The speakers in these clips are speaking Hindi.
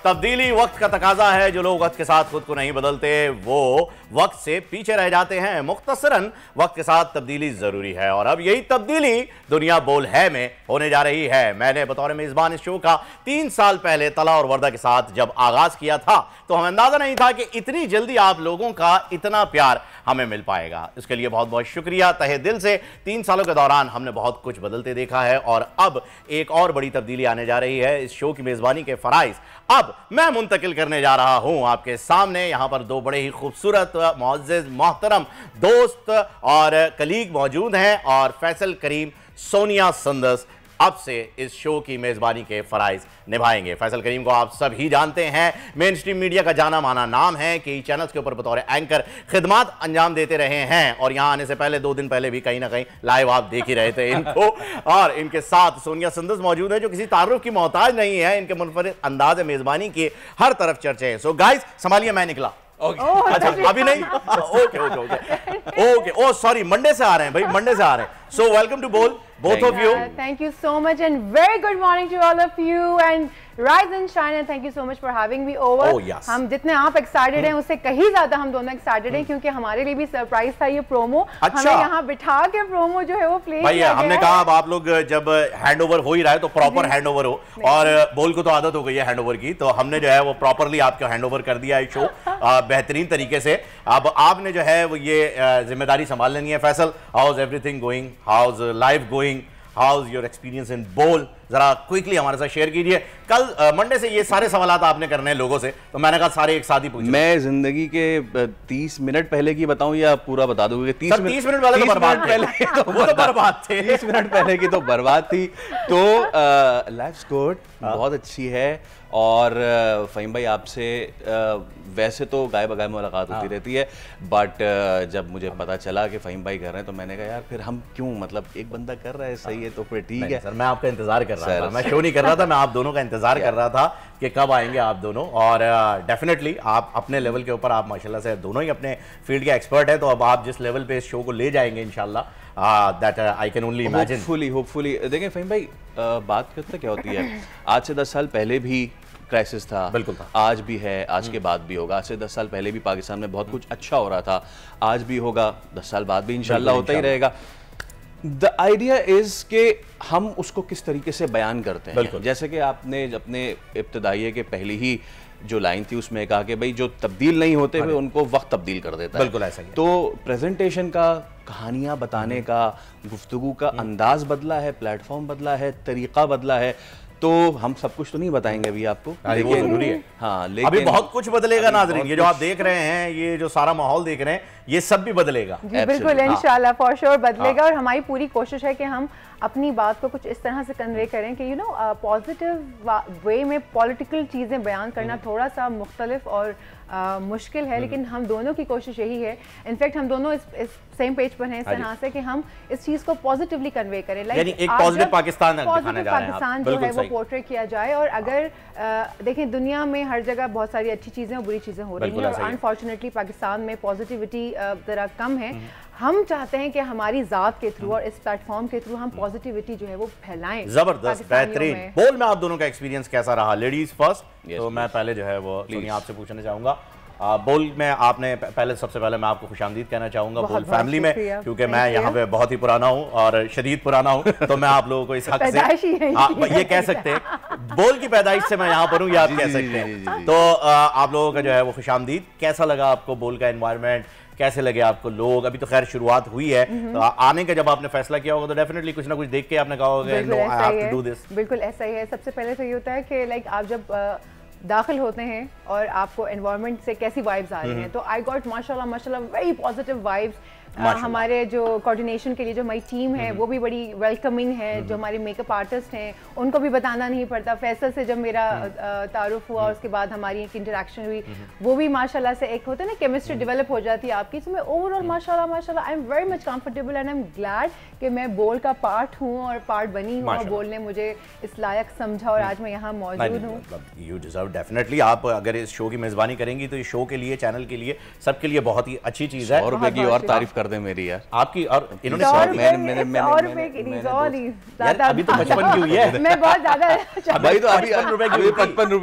तब्दीली वक्त का तकाजा है। जो लोग वक्त के साथ खुद को नहीं बदलते वो वक्त से पीछे रह जाते हैं। मुख्तसरन वक्त के साथ तब्दीली जरूरी है और अब यही तब्दीली दुनिया बोल है में होने जा रही है। मैंने बतौर मेजबान इस शो का 3 साल पहले तला और वर्दा के साथ जब आगाज किया था तो हमें अंदाजा नहीं था कि इतनी जल्दी आप लोगों का इतना प्यार हमें मिल पाएगा। इसके लिए बहुत बहुत शुक्रिया तहे दिल से। 3 सालों के दौरान हमने बहुत कुछ बदलते देखा है और अब एक और बड़ी तब्दीली आने जा रही है। इस शो की मेजबानी के फराइज अब मैं मुंतकिल करने जा रहा हूं आपके सामने। यहां पर 2 बड़े ही खूबसूरत मुअज़्ज़िज़ मोहतरम दोस्त और कलीग मौजूद हैं और फैसल करीम सोनिया संदस अब से इस शो की मेजबानी के फराइज निभाएंगे। फैसल करीम को आप सब ही जानते हैं, मेन स्ट्रीम मीडिया का जाना माना नाम है कि चैनल्स के ऊपर बतौर एंकर खिदमात अंजाम देते रहे हैं और यहां आने से पहले 2 दिन पहले भी कहीं ना कहीं लाइव आप देख ही रहे थे इनको। और इनके साथ सोनिया संदस मौजूद है जो किसी तारुफ की मोहताज नहीं है। इनके मुनफरिद अंदाज मेजबानी के हर तरफ चर्चे हैं। सो गाइज संभालिए, मैं निकला। अच्छा अभी नहीं, ओके ओके ओके ओके, ओ सॉरी, मंडे से आ रहे हैं भाई, मंडे से आ रहे हैं। सो वेलकम टू बोल both of you. Thank you so much and very good morning to all of you and rise and shine and thank you so much for having me over. Oh, yes. हम जितने आप एक्साइटेड हैं उससे कहीं ज्यादा हम दोनों एक्साइटेड हैं क्योंकि हमारे लिए भी सरप्राइज था ये प्रोमो। अच्छा। हमें यहाँ बिठा के प्रोमो जो है वो प्ले भाई हमने कहा अब आप लोग जब हैंडओवर हो ही रहा है तो प्रॉपर हैंडओवर हो और बोल को तो आदत हो गई है हैंडओवर की, तो हमने जो है वो प्रॉपरली आपको हैंडओवर कर दिया है शो बेहतरीन तरीके से। अब आपने जो है वो ये जिम्मेदारी संभाल लेनी है। Faisal, how is everything going, how is life going, how is your experience in बोल, जरा क्विकली हमारे साथ शेयर कीजिए। कल मंडे से ये सारे सवालात आपने करने हैं लोगों से, तो मैंने कहा सारे एक साथ ही पूछूं। मैं जिंदगी के 30 मिनट पहले की बताऊं या पूरा बता दूं? 30 मिनट पहले तो बर्बाद थे, वो तो बर्बाद थे। 30 मिनट पहले की तो बर्बाद थी। तो लाइफ गुड, बहुत अच्छी है। और फ़हीम भाई आपसे वैसे तो गाय बगाय मुलाकात होती रहती है, बट जब मुझे पता चला कि फ़हीम भाई कर रहे हैं तो मैंने कहा यार फिर हम क्यों, मतलब एक बंदा कर रहा है सही है तो फिर ठीक है। सर मैं आपका इंतजार कर रहा था, मैं शो नहीं कर रहा था, मैं आप दोनों का इंतजार कर रहा था कि कब आएंगे आप दोनों। और डेफिनेटली आप अपने लेवल के ऊपर, आप माशाल्लाह से दोनों ही अपने फील्ड के एक्सपर्ट हैं, तो अब आप जिस लेवल पे इस शो को ले जाएंगे इंशाल्लाह that I can only imagine. Hopefully देखें फ़हीम भाई, बात करते क्या होती है, आज से 10 साल पहले भी क्राइसिस था, बिल्कुल था, आज भी है, आज के बाद भी होगा। आज से 10 साल पहले भी पाकिस्तान में बहुत कुछ अच्छा हो रहा था, आज भी होगा, 10 साल बाद भी इंशाल्लाह होता ही रहेगा। द आइडिया इज कि हम उसको किस तरीके से बयान करते हैं। जैसे कि आपने अपने इब्तदाइये के पहली ही जो लाइन थी उसमें कहा कि भाई जो तब्दील नहीं होते हुए उनको वक्त तब्दील कर देता है। बिल्कुल ऐसा ही। तो प्रेजेंटेशन का, कहानियां बताने का, गुफ्तगू का अंदाज बदला है, प्लेटफॉर्म बदला है, तरीका बदला है। तो हम सब कुछ तो नहीं बताएंगे अभी आपको, लेकिन जरूरी है। हाँ, लेकिन अभी बहुत कुछ बदलेगा नाज़रीन। ये जो आप देख रहे हैं, ये जो सारा माहौल देख रहे हैं, ये सब भी बदलेगा। जी बिल्कुल, इंशाल्लाह फॉर श्योर बदलेगा। और हमारी पूरी कोशिश है कि हम अपनी बात को कुछ इस तरह से कन्वे करें कि पॉजिटिव वे में पॉलिटिकल चीज़ें बयान करना थोड़ा सा मुख्तलिफ और मुश्किल है, लेकिन हम दोनों की कोशिश यही है। इनफैक्ट हम दोनों इस सेम पेज पर हैं इस तरह से कि हम इस चीज़ को पॉजिटिवली कन्वे करें, यानी एक पॉजिटिव पाकिस्तान दिखाने जा रहे हैं। पाकिस्तान जो है वो पोर्ट्रेट किया जाए। और अगर देखें दुनिया में हर जगह बहुत सारी अच्छी चीज़ें और बुरी चीज़ें हो रही हैं और अनफॉर्चुनेटली पाकिस्तान में पॉजिटिविटी ज़रा कम है। हम चाहते हैं कि हमारी ज़ात के थ्रू और इस प्लेटफॉर्म के थ्रू हम पॉजिटिविटी जो है वो फहलाएं। जबरदस्त, बेहतरीन। बोल में आप दोनों का एक्सपीरियंस कैसा रहा? लेडीज फर्स्ट, तो मैं पहले जो है वो सोनिया आपसे पूछना चाहूंगा। बोल में आपने पहले, सबसे पहले मैं आपको खुशामदीद कहना चाहूंगा बोल फैमिली में, क्योंकि मैं यहाँ पे बहुत ही पुराना हूँ और शदीद पुराना हूँ, तो मैं आप लोगों को इस हक से ये कह सकते हैं, बोल की पैदाइश से मैं यहाँ पर हूँ, ये आप कह सकते हैं। तो आप लोगों का जो है वो खुशामदीद। कैसा लगा आपको बोल का एनवायरनमेंट, कैसे लगे आपको लोग? अभी तो खैर शुरुआत हुई है, तो आने का जब आपने फैसला किया होगा तो डेफिनेटली कुछ ना कुछ देख के आपने कहा होगा no I have to do this. बिल्कुल ऐसा ही है। सबसे पहले तो ये होता है कि लाइक आप जब दाखिल होते हैं और आपको एनवायरनमेंट से कैसी वाइब्स आ रही हैं, तो आई गॉट माशाल्लाह वेरी पॉजिटिव वाइब्स। हमारे जो कोऑर्डिनेशन के लिए जो हमारी टीम है वो भी बड़ी वेलकमिंग है। जो हमारे मेकअप आर्टिस्ट हैं उनको भी बताना नहीं पड़ता। फैसल से जब मेरा तारुफ हुआ उसके बाद हमारी एक इंटरेक्शन हुई, वो भी माशाल्लाह से एक होता है ना केमिस्ट्री डेवलप हो जाती है आपकी। तो मैं ओवरऑल माशाल्लाह I am very much comfortable and I am glad कि मैं बोल का पार्ट हूँ और पार्ट बनी हूँ और बोल ने मुझे इस लायक समझा और आज मैं यहाँ मौजूद हूँ। You deserve definitely. आप अगर इस शो की मेजबानी करेंगी तो इस शो के लिए, चैनल के लिए, सबके लिए बहुत ही अच्छी चीज़ है। और तारीफ कर दें मेरी यार। आपकी और इन्होंने यार अभी तो 55 की हुई है। मैं बहुत ज्यादा भाई तो अभी 55 रुपए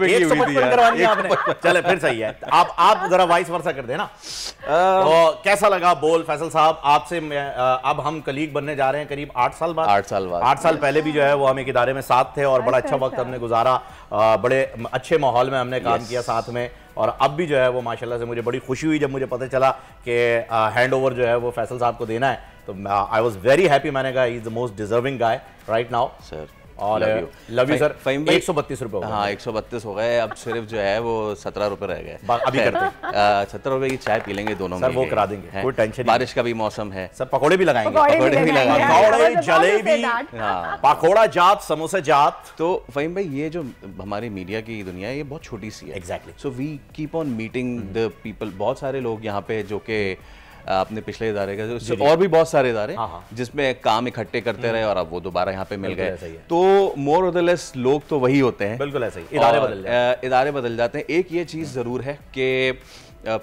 की हुई थी करवानी है आपने। चले फिर सही है। आप जरा वाइस वर्सा कर देना। तो कैसा लगा बोल फैसल साहब आपसे? अब हम कलीग बनने जा रहे हैं करीब 8 साल बाद। 8 साल पहले भी जो है वो हम एक इदारे में साथ थे और बड़ा अच्छा वक्त हमने गुजारा, बड़े अच्छे माहौल में हमने काम किया साथ में। और अब भी जो है वो माशाल्लाह से मुझे बड़ी खुशी हुई जब मुझे पता चला कि हैंड ओवर जो है वो फैसल साहब को देना है, तो आई वाज वेरी हैप्पी। मैंने कहा he is the most deserving guy right now sir. और लव यू सर। 132 रुपए। हाँ 132 हो गए, अब सिर्फ जो है वो 17 रुपए रह गए। अभी करते 17 रुपए की चाय पी लेंगे दोनों सर, वो करा देंगे, कोई टेंशन नहीं। बारिश का भी मौसम है सर, पकौड़े भी लगाएंगे, पकौड़े जलेबी, पकौड़ा जात, समोसे जात। तो फहीम भाई ये जो हमारी मीडिया की दुनिया है ये बहुत छोटी सी है। Exactly. So we keep on meeting the people. बहुत सारे लोग यहाँ पे जो कि अपने पिछले इदारे का और भी बहुत सारे इदारे जिसमें काम इकट्ठे करते रहे और अब वो दोबारा यहाँ पे मिल गए, तो मोर और लेस लोग तो वही होते हैं। बिल्कुल ऐसा ही, इदारे बदल जाते हैं। एक ये चीज़ ज़रूर है कि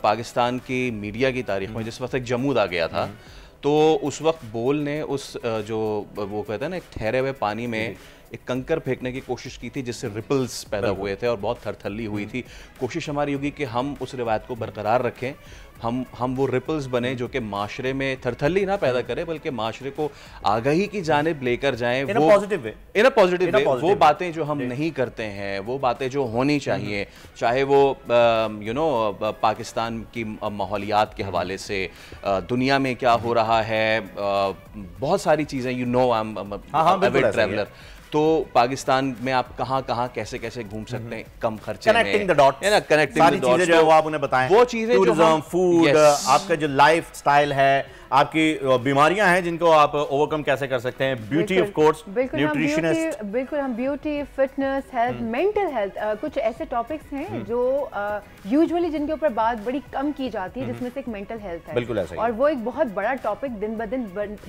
पाकिस्तान की मीडिया की तारीख में जिस वक्त एक जमूद आ गया था, तो उस वक्त बोल ने उस जो वो कहते हैं ना एक ठहरे हुए पानी में एक कंकर फेंकने की कोशिश की थी जिससे रिपल्स पैदा हुए थे और बहुत थरथल्ली हुई थी। कोशिश हमारी होगी कि हम उस रिवायत को बरकरार रखें, हम वो रिपल्स बने जो कि माशरे में थरथल्ली ना पैदा करे बल्कि माशरे को आगाही की जानिब लेकर जाएं, इन अ पॉजिटिव वे। वो बातें जो हम नहीं करते हैं, वो बातें जो होनी चाहिए, चाहे वो पाकिस्तान की माहौलियात के हवाले से दुनिया में क्या हो रहा है, बहुत सारी चीज़ें आई एम एविड ट्रैवलर। तो पाकिस्तान में आप कहाँ कहाँ कैसे कैसे घूम सकते हैं कम खर्चे में, कनेक्टिंग द डॉट्स, सारी चीजें जो है वो आप उन्हें बताएं। वो चीजें टूरिज्म, फूड, आपका जो लाइफ स्टाइल है, आपकी बीमारियां हैं जिनको आप ओवरकम कैसे कर सकते हैं, ब्यूटी ऑफ कोर्स, न्यूट्रिशनिस्ट। बिल्कुल हम beauty, fitness, health, mental health, कुछ ऐसे टॉपिक्स हैं जो यूजुअली जिनके ऊपर बात बड़ी कम की जाती है, जिसमें से एक मेंटल हेल्थ है। बिल्कुल ऐसा ही। और वो एक बहुत बड़ा टॉपिक दिन ब दिन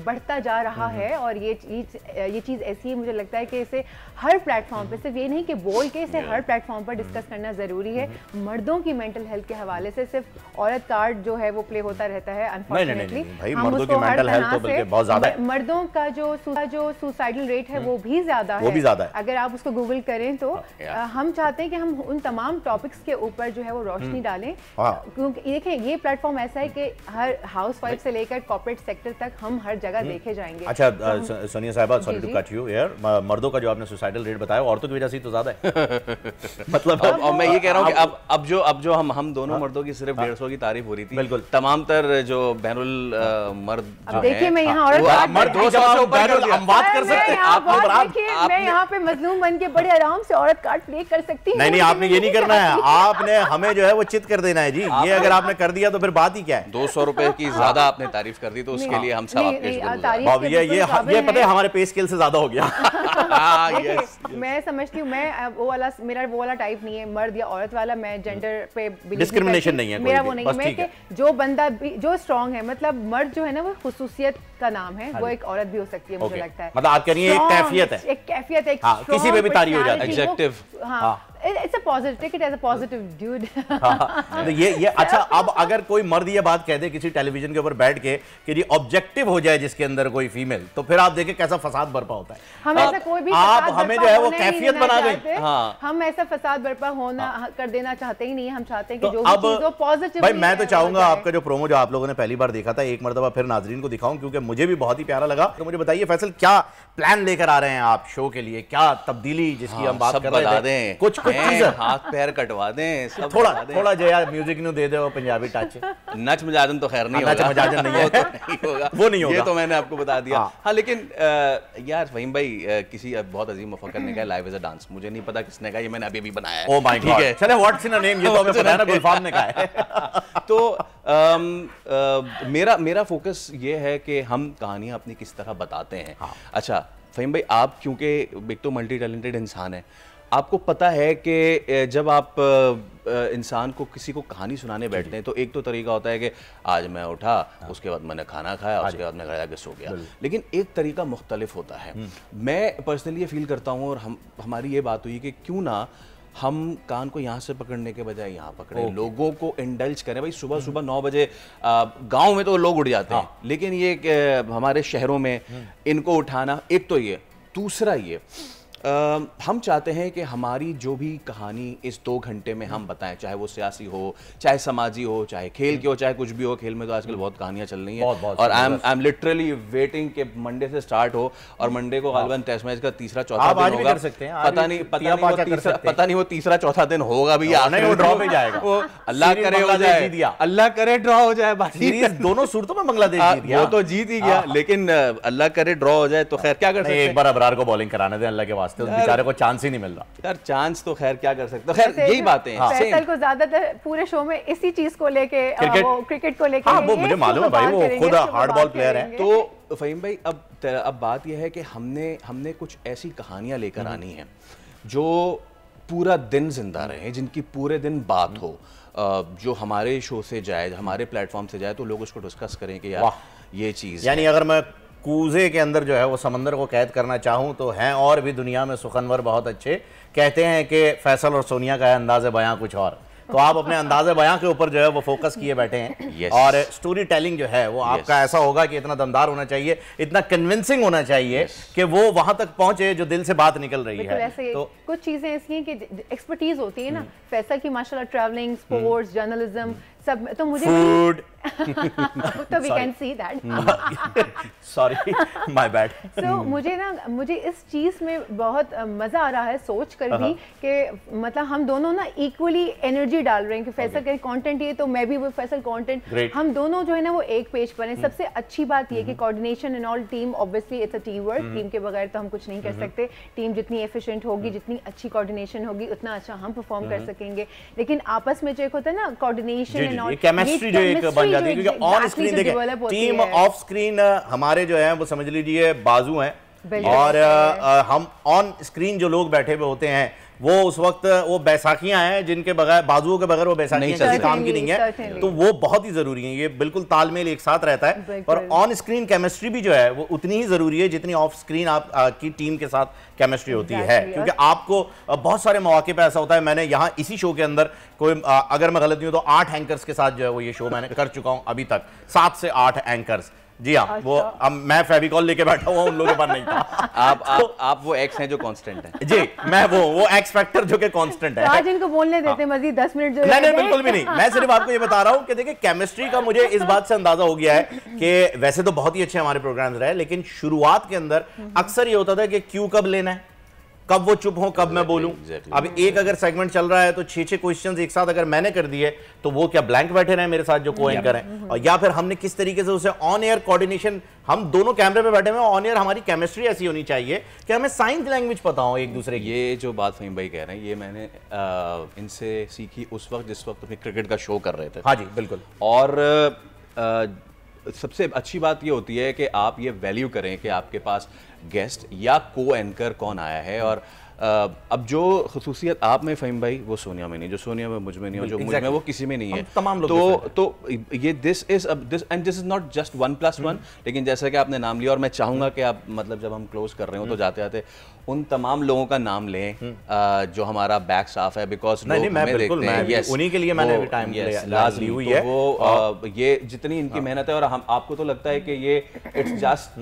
बढ़ता जा रहा है और ये चीज़ ऐसी है, मुझे लगता है कि इसे हर प्लेटफॉर्म पे, सिर्फ ये नहीं कि बोल के, इसे हर प्लेटफॉर्म पर डिस्कस करना ज़रूरी है। मर्दों की मेंटल हेल्थ के हवाले से सिर्फ औरत कार्ड जो है वो प्ले होता रहता है अनफॉर्चुनेटली। मर्दों की मेंटल हेल्थ तो बल्कि बहुत ज्यादा है। मर्दों का जो सुसाइडल रेट है वो भी ज्यादा है। अगर आप उसको गूगल करें तो हम चाहते हैं कि हम उन तमाम टॉपिक्स के ऊपर जो है वो रोशनी डालें, क्योंकि देखिए ये प्लेटफॉर्म ऐसा है कि हर हाउसवाइफ से लेकर कॉर्पोरेट सेक्टर तक हम हर जगह देखे जाएंगे। अच्छा सोनिया साहिबा, sorry to cut you here, मर्दों का जो आपने सुसाइडल रेट बताया औरतों की वजह से तो ज्यादा है। मतलब अब मैं ये कह रहा हूँ कि अब जो हम दोनों मर्दों की सिर्फ 150 की तारीफ हो रही थी, बिल्कुल तमाम तर जो बैनुल मर्द जो देखिए मैं यहाँ और मर्द 200 से ऊपर हम बात कर सकते हैं। आप मैं यहाँ पे मजलूम बन के बड़े आराम से औरत कार्ड प्ले कर सकती हूँ। नहीं, आपने ये नहीं करना है, आपने हमें जो है वो चित कर देना है जी। ये अगर आपने कर दिया तो फिर बात ही क्या है। 200 रुपए की ज्यादा आपने तारीफ कर दी तो उसके लिए हम सब आपके ये पता है हमारे पे स्केल से ज्यादा हो गया। मैं समझती हूँ, मैं मेरा वो वाला टाइप नहीं है, मर्द या औरत वाला, मैं जेंडर पे डिस्क्रिमिनेशन नहीं है, मेरा वो नहीं है। मैं जो बंदा जो स्ट्रांग है, मतलब मर्द जो है ना वो खुसूसियत का नाम है, वो एक औरत भी हो सकती है, मुझे लगता है। मतलब आप कह रही हैं एक कैफियत है, एक कैफियत है, किसी पे भी तारीफ हो जाती है, adjective. It's a positive, take it as a positive, dude. तो ये अच्छा, अब अगर कोई मर्द ये बात कह दे किसी टेलीविजन के ऊपर बैठ के कि ये ऑब्जेक्टिव हो जाए जिसके अंदर कोई फीमेल, तो फिर आप देखें कैसा फसाद बर्पा होता है। हम ऐसा कोई भी आप हमें जो है वो कैफियत बना गई। हम ऐसा फसाद बर्पा होना कर देना चाहते ही नहीं, हम चाहते हैं कि जो भी चीज हो पॉजिटिव। भाई मैं तो चाहूंगा आपका जो प्रोमो जो आप लोगों ने पहली बार देखा था, एक मर्तबा फिर नाजरीन को दिखाऊं, क्योंकि मुझे भी बहुत ही प्यारा लगा। तो मुझे बताइए फैसल, क्या प्लान लेकर आ रहे हैं आप शो के लिए, क्या तब्दीली जिसकी हम बात कर रहे थे, कुछ चीजें, हाथ पैर कटवा दें, सब थोड़ा जो यार म्यूजिक नु दे दे, वो पंजाबी टच। नच मजाजन तो खैर नहीं होगा, नच मजाजन नहीं होगा, वो नहीं होगा, ये तो मैंने आपको बता दिया। हाँ लेकिन यार फहीम भाई, किसी बहुत अजीम मुफक्कर ने कहा लाइव एज अ डांस, मुझे नहीं पता किसने कहा, ये मैंने अभी बनाया है। ओह माय गॉड, ठीक है, चले व्हाट्स इन अ नेम, ये तो हमें पता है ना, गुलफाम ने कहा है। तो मेरा फोकस ये है कि हम कहानियां अपनी किस तरह बताते हैं। अच्छा फहीम भाई, आप क्योंकि एक तो मल्टी टैलेंटेड इंसान है, आपको पता है कि जब आप इंसान को किसी को कहानी सुनाने बैठते हैं तो एक तो तरीका होता है कि आज मैं उठा, उसके बाद मैंने खाना खाया, उसके बाद मैं घर जाके सो गया, लेकिन एक तरीका मुख्तलिफ होता है। मैं पर्सनली ये फील करता हूँ और हमारी ये बात हुई कि क्यों ना हम कान को यहाँ से पकड़ने के बजाय यहाँ पकड़े, लोगों को इंडल्ज करें। भाई सुबह सुबह 9 बजे गांव में तो लोग उठ जाते हैं, लेकिन ये हमारे शहरों में इनको उठाना, एक तो ये, दूसरा ये हम चाहते हैं कि हमारी जो भी कहानी इस 2 घंटे में हम बताएं, चाहे वो सियासी हो, चाहे समाजी हो, चाहे खेल की हो, चाहे कुछ भी हो। खेल में तो आजकल बहुत कहानियां चल रही हैं और आई एम लिटरली वेटिंग कि मंडे से स्टार्ट हो और मंडे को गालिबन टेस्ट मैच का तीसरा चौथा दिन होगा। पता नहीं वो तीसरा चौथा दिन होगा भी या नहीं, वो ड्रॉ में जाएगा। वो अल्लाह करे हो जाए, अल्लाह करे ड्रॉ हो जाए। सीरीज दोनों सूरतों में बांग्लादेश जीत गया, वो तो जीत ही गया, लेकिन अल्लाह करे ड्रॉ हो जाए तो खैर क्या कर सकते हैं। एक बार अबरार को बॉलिंग कराने दें अल्लाह के वास्ते, उस बेचारे को चांस ही नहीं मिल रहा यार। चांस तो खैर क्या कर सकते, खैर यही बातें हैं। फैसल को ज्यादातर पूरे शो में इसी चीज को लेके, क्रिकेट को लेके, वो मुझे मालूम है भाई, वो खुद हार्ड बॉल प्लेयर है। तो फहीम भाई अब बात यह है कि हमने कुछ ऐसी कहानियां लेकर आनी है जो पूरा दिन जिंदा रहे, जिनकी पूरे दिन बात हो, जो हमारे शो से जाए, हमारे प्लेटफॉर्म से जाए, तो लोग उसको डिस्कस करें कि यार ये चीज, यानी अगर मैं कूजे के अंदर जो है वो समंदर को कैद करना चाहूँ तो हैं और भी दुनिया में सुखनवर बहुत अच्छे। कहते हैं कि फैसल और सोनिया का है अंदाज़े बयां कुछ और, तो आप अपने अंदाज़े बयां के ऊपर जो है वो फोकस किए बैठे हैं। और स्टोरी टेलिंग जो है वो आपका ऐसा होगा कि इतना दमदार होना चाहिए, इतना कन्विंसिंग होना चाहिए कि वो वहां तक पहुंचे जो दिल से बात निकल रही है। तो कुछ चीजें ऐसी हैं कि एक्सपर्टीज होती है ना, फैसल की माशाल्लाह ट्रैवलिंग, स्पोर्ट्स, जर्नलिज्म सब, तो मुझे फूड तो we can see that, sorry my bad. So मुझे इस चीज में बहुत मजा आ रहा है सोच कर भी कि मतलब हम दोनों ना इक्वली एनर्जी डाल रहे हैं कि फैसल का कंटेंट ये, तो मैं भी वो फैसल कंटेंट, हम दोनों जो है ना वो एक पेज पर हैं। सबसे अच्छी बात ये कि coordination and all, team obviously it's a team work, team के बगैर तो हम कुछ नहीं कर सकते। टीम जितनी एफिशिएंट होगी, जितनी अच्छी कोऑर्डिनेशन होगी, उतना अच्छा हम परफॉर्म कर सकेंगे। लेकिन आपस में जो एक होता है ना कोऑर्डिनेशन, केमिस्ट्री जो एक बन जाती है, क्योंकि ऑन स्क्रीन देखिए टीम, ऑफ स्क्रीन हमारे जो है वो समझ लीजिए बाजू हैं, और हम ऑन स्क्रीन जो लोग बैठे हुए होते हैं वो उस वक्त वो बैसाखियां हैं जिनके बगैर, बाजुओं के बगैर वो बैसाखियां किसी काम की नहीं है, तो वो बहुत ही जरूरी है। ये बिल्कुल तालमेल एक साथ रहता है, और ऑन स्क्रीन केमिस्ट्री भी जो है वो उतनी ही जरूरी है जितनी ऑफ स्क्रीन आप की टीम के साथ केमिस्ट्री होती है। क्योंकि आपको बहुत सारे मौके पे ऐसा होता है, मैंने यहाँ इसी शो के अंदर कोई अगर मैं गलत नहीं हूँ तो 8 एंकर्स के साथ जो है वो ये शो मैंने कर चुका हूँ अभी तक, 7 से 8 एंकर्स। जी हाँ, वो अब मैं फेविकॉल लेके बैठा हुआ, उन लोगों के पास नहीं था। आप वो एक्स हैं जो कांस्टेंट है। जी, मैं वो एक्स फैक्टर जो कि कांस्टेंट है। तो आज इनको बोलने देते हैं मजीद 10 मिनट जो नहीं बिल्कुल भी नहीं, मैं सिर्फ आपको ये बता रहा हूँ कि देखिए केमिस्ट्री का मुझे इस बात से अंदाजा हो गया है कि वैसे तो बहुत ही अच्छे हमारे प्रोग्राम्स रहे, लेकिन शुरुआत के अंदर अक्सर ये होता था कि क्यों कब लेना है, कब वो चुप हो, कब मैं बोलूं। अब एक अगर सेगमेंट चल रहा है तो 6 क्वेश्चंस एक साथ अगर मैंने कर दिए तो वो क्या ब्लैंक बैठे रहे मेरे साथ जो को एंकर हैं, और या फिर हमने किस तरीके से उसे ऑन एयर कोऑर्डिनेशन, हम दोनों कैमरे पे बैठे हुए हैं, ऑन एयर हमारी केमिस्ट्री ऐसी होनी चाहिए कि हमें साइंस लैंग्वेज पता हो एक दूसरे की। ये जो बात फहीम भाई कह रहे हैं ये मैंने इनसे सीखी उस वक्त जिस वक्त अपने क्रिकेट का शो कर रहे थे। हाँ जी बिल्कुल। और सबसे अच्छी बात ये होती है कि आप ये वैल्यू करें कि आपके पास गेस्ट या को एंकर कौन आया है, और अब जो खसूसियत आप में फहीम भाई वो सोनिया में नहीं, जो सोनिया में मुझ में नहीं, और जो मुझ में वो किसी में नहीं है, तमाम लोग तो ये दिस इज नॉट जस्ट 1+1, लेकिन जैसा कि आपने नाम लिया, और मैं चाहूंगा कि आप मतलब जब हम क्लोज कर रहे हो तो जाते जाते उन तमाम लोगों का नाम लें जो हमारा बैक स्टाफ है, बिकॉज लोग हमें देखते हैं। यस, उन्हीं के लिए मैंने टाइम ली हुई है। वो ये जितनी इनकी मेहनत है, और हम आपको तो लगता है कि ये इट्स जस्ट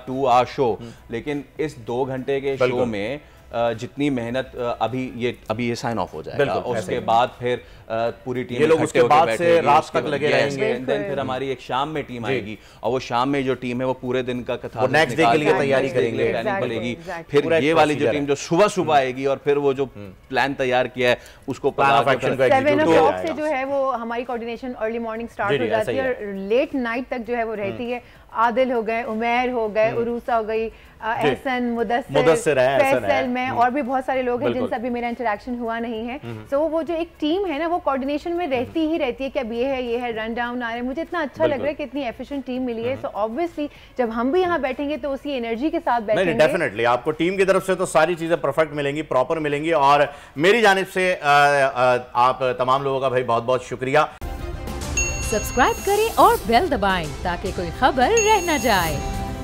2 आवर शो, लेकिन इस 2 घंटे के शो में जितनी मेहनत अभी ये साइन ऑफ हो जाएगा, उसके बाद फिर पूरी टीम ये लोग उसके बाद से रात तक लगे रहेंगे, देन फिर हमारी एक शाम में टीम आएगी, और वो शाम में जो टीम है वो पूरे दिन का कथा नेक्स्ट डे के लिए तैयारी करेंगे। फिर ये वाली जो टीम जो सुबह आएगी, और फिर वो जो प्लान तैयार किया है उसको 7 o'clock से जो है वो हमारी कोऑर्डिनेशन अर्ली मॉर्निंग स्टार्ट हो जाती है, और लेट नाइट तक जो है वो रहती है। आदिल हो गए, उमैर हो गए, उरूसा हो गई, एहसन, मुदस्सिर, फैसल, मैं, और भी बहुत सारे लोग हैं जिनसे अभी मेरा इंटरेक्शन हुआ नहीं है। सो वो जो एक टीम है ना वो कोऑर्डिनेशन में रहती ही रहती है कि अब ये है रन डाउन आ रहे हैं। मुझे इतना अच्छा लग रहा है कि इतनी एफिशिएंट टीम मिली है। सो ऑब्वियसली जब हम भी यहाँ बैठेंगे तो उसी एनर्जी के साथ बैठेंगे। डेफिनेटली आपको टीम की तरफ से तो सारी चीजें परफेक्ट मिलेंगी, प्रॉपर मिलेंगी, और मेरी जानिब से आप तमाम लोगों का भाई बहुत बहुत शुक्रिया। सब्सक्राइब करें और बेल दबाएं ताकि कोई खबर रह न जाए।